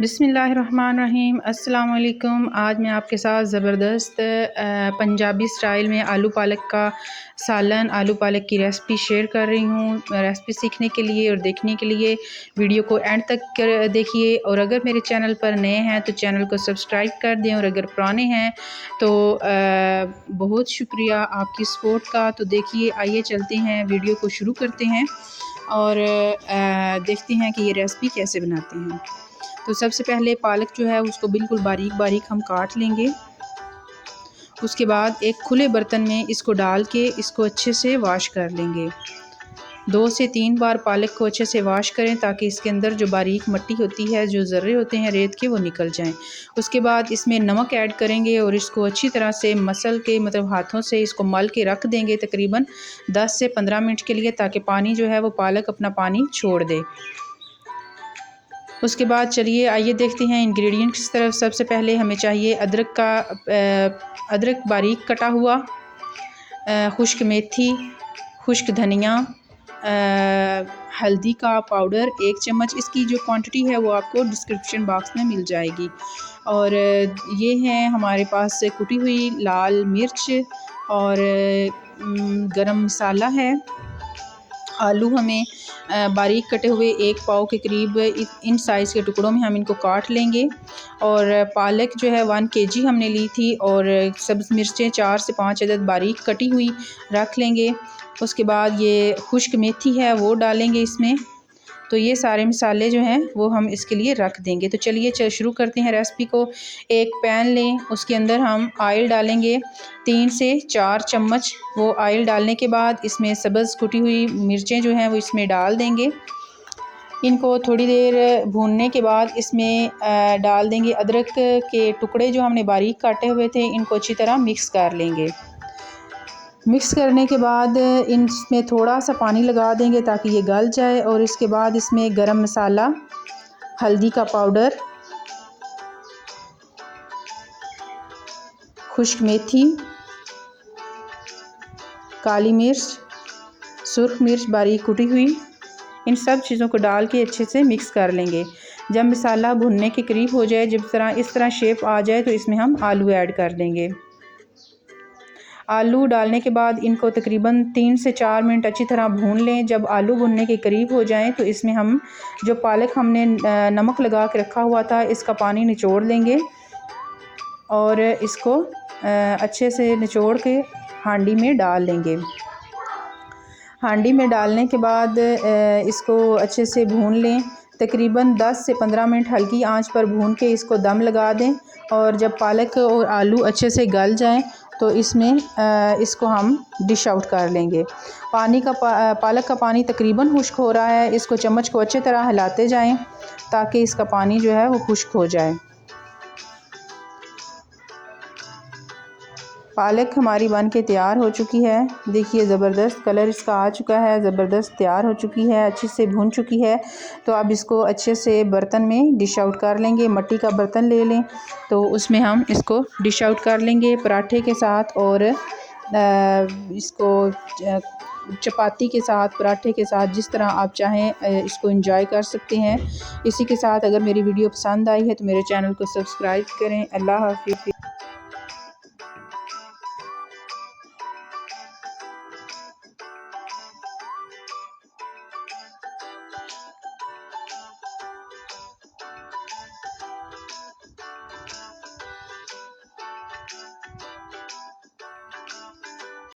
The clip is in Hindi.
बिस्मिल्लाहिर्रहमानिर्रहीम। अस्सलाम वालेकुम। आज मैं आपके साथ ज़बरदस्त पंजाबी स्टाइल में आलू पालक का सालन, आलू पालक की रेसिपी शेयर कर रही हूँ। रेसिपी सीखने के लिए और देखने के लिए वीडियो को एंड तक देखिए, और अगर मेरे चैनल पर नए हैं तो चैनल को सब्सक्राइब कर दें, और अगर पुराने हैं तो बहुत शुक्रिया आपकी सपोर्ट का। तो देखिए, आइए चलते हैं, वीडियो को शुरू करते हैं और देखते हैं कि ये रेसिपी कैसे बनाते हैं। तो सबसे पहले पालक जो है उसको बिल्कुल बारीक बारीक हम काट लेंगे। उसके बाद एक खुले बर्तन में इसको डाल के इसको अच्छे से वॉश कर लेंगे। 2 से 3 बार पालक को अच्छे से वॉश करें ताकि इसके अंदर जो बारीक मिट्टी होती है, जो ज़र्रे होते हैं रेत के, वो निकल जाएं। उसके बाद इसमें नमक ऐड करेंगे और इसको अच्छी तरह से मसल के, मतलब हाथों से इसको मल के रख देंगे तकरीबन 10 से 15 मिनट के लिए, ताकि पानी जो है वो पालक अपना पानी छोड़ दे। उसके बाद चलिए आइए देखते हैं इंग्रेडिएंट्स की तरफ। सबसे पहले हमें चाहिए अदरक बारीक कटा हुआ, खुश्क मेथी, खुश्क धनिया, हल्दी का पाउडर 1 चम्मच। इसकी जो क्वांटिटी है वो आपको डिस्क्रिप्शन बॉक्स में मिल जाएगी। और ये है हमारे पास कुटी हुई लाल मिर्च, और गरम मसाला है। आलू हमें बारीक कटे हुए 1 पाव के करीब इन साइज़ के टुकड़ों में हम इनको काट लेंगे। और पालक जो है 1 केजी हमने ली थी, और सब्ज़ मिर्चें 4 से 5 अदद बारीक कटी हुई रख लेंगे। उसके बाद ये खुश्क मेथी है वो डालेंगे इसमें। तो ये सारे मसाले जो हैं वो हम इसके लिए रख देंगे। तो चलिए शुरू करते हैं रेसिपी को। एक पैन लें, उसके अंदर हम ऑयल डालेंगे 3 से 4 चम्मच। वो ऑयल डालने के बाद इसमें सब्ज़ कुटी हुई मिर्चें जो हैं वो इसमें डाल देंगे। इनको थोड़ी देर भूनने के बाद इसमें डाल देंगे अदरक के टुकड़े जो हमने बारीक काटे हुए थे। इनको अच्छी तरह मिक्स कर लेंगे। मिक्स करने के बाद इसमें थोड़ा सा पानी लगा देंगे ताकि ये गल जाए। और इसके बाद इसमें गरम मसाला, हल्दी का पाउडर, खुश्क मेथी, काली मिर्च, सुर्ख मिर्च बारीक कुटी हुई, इन सब चीज़ों को डाल के अच्छे से मिक्स कर लेंगे। जब मसाला भुनने के करीब हो जाए, जब इस तरह शेप आ जाए, तो इसमें हम आलू ऐड कर देंगे। आलू डालने के बाद इनको तकरीबन 3 से 4 मिनट अच्छी तरह भून लें। जब आलू भुनने के करीब हो जाएं तो इसमें हम जो पालक हमने नमक लगा के रखा हुआ था, इसका पानी निचोड़ लेंगे, और इसको अच्छे से निचोड़ के हांडी में डाल लेंगे। हांडी में डालने के बाद इसको अच्छे से भून लें। तकरीबन 10 से 15 मिनट हल्की आंच पर भून के इसको दम लगा दें। और जब पालक और आलू अच्छे से गल जाएं तो इसमें इसको हम डिश आउट कर लेंगे। पालक का पानी तकरीबन खुश्क हो रहा है। इसको चम्मच को अच्छी तरह हिलाते जाएं ताकि इसका पानी जो है वो खुश्क हो जाए। पालक हमारी बन के तैयार हो चुकी है। देखिए ज़बरदस्त कलर इसका आ चुका है, ज़बरदस्त तैयार हो चुकी है, अच्छे से भून चुकी है। तो अब इसको अच्छे से बर्तन में डिश आउट कर लेंगे। मिट्टी का बर्तन ले लें तो उसमें हम इसको डिश आउट कर लेंगे पराठे के साथ, और इसको चपाती के साथ, पराठे के साथ, जिस तरह आप चाहें इसको एंजॉय कर सकते हैं। इसी के साथ अगर मेरी वीडियो पसंद आई है तो मेरे चैनल को सब्सक्राइब करें। अल्लाह हाफ़िज़।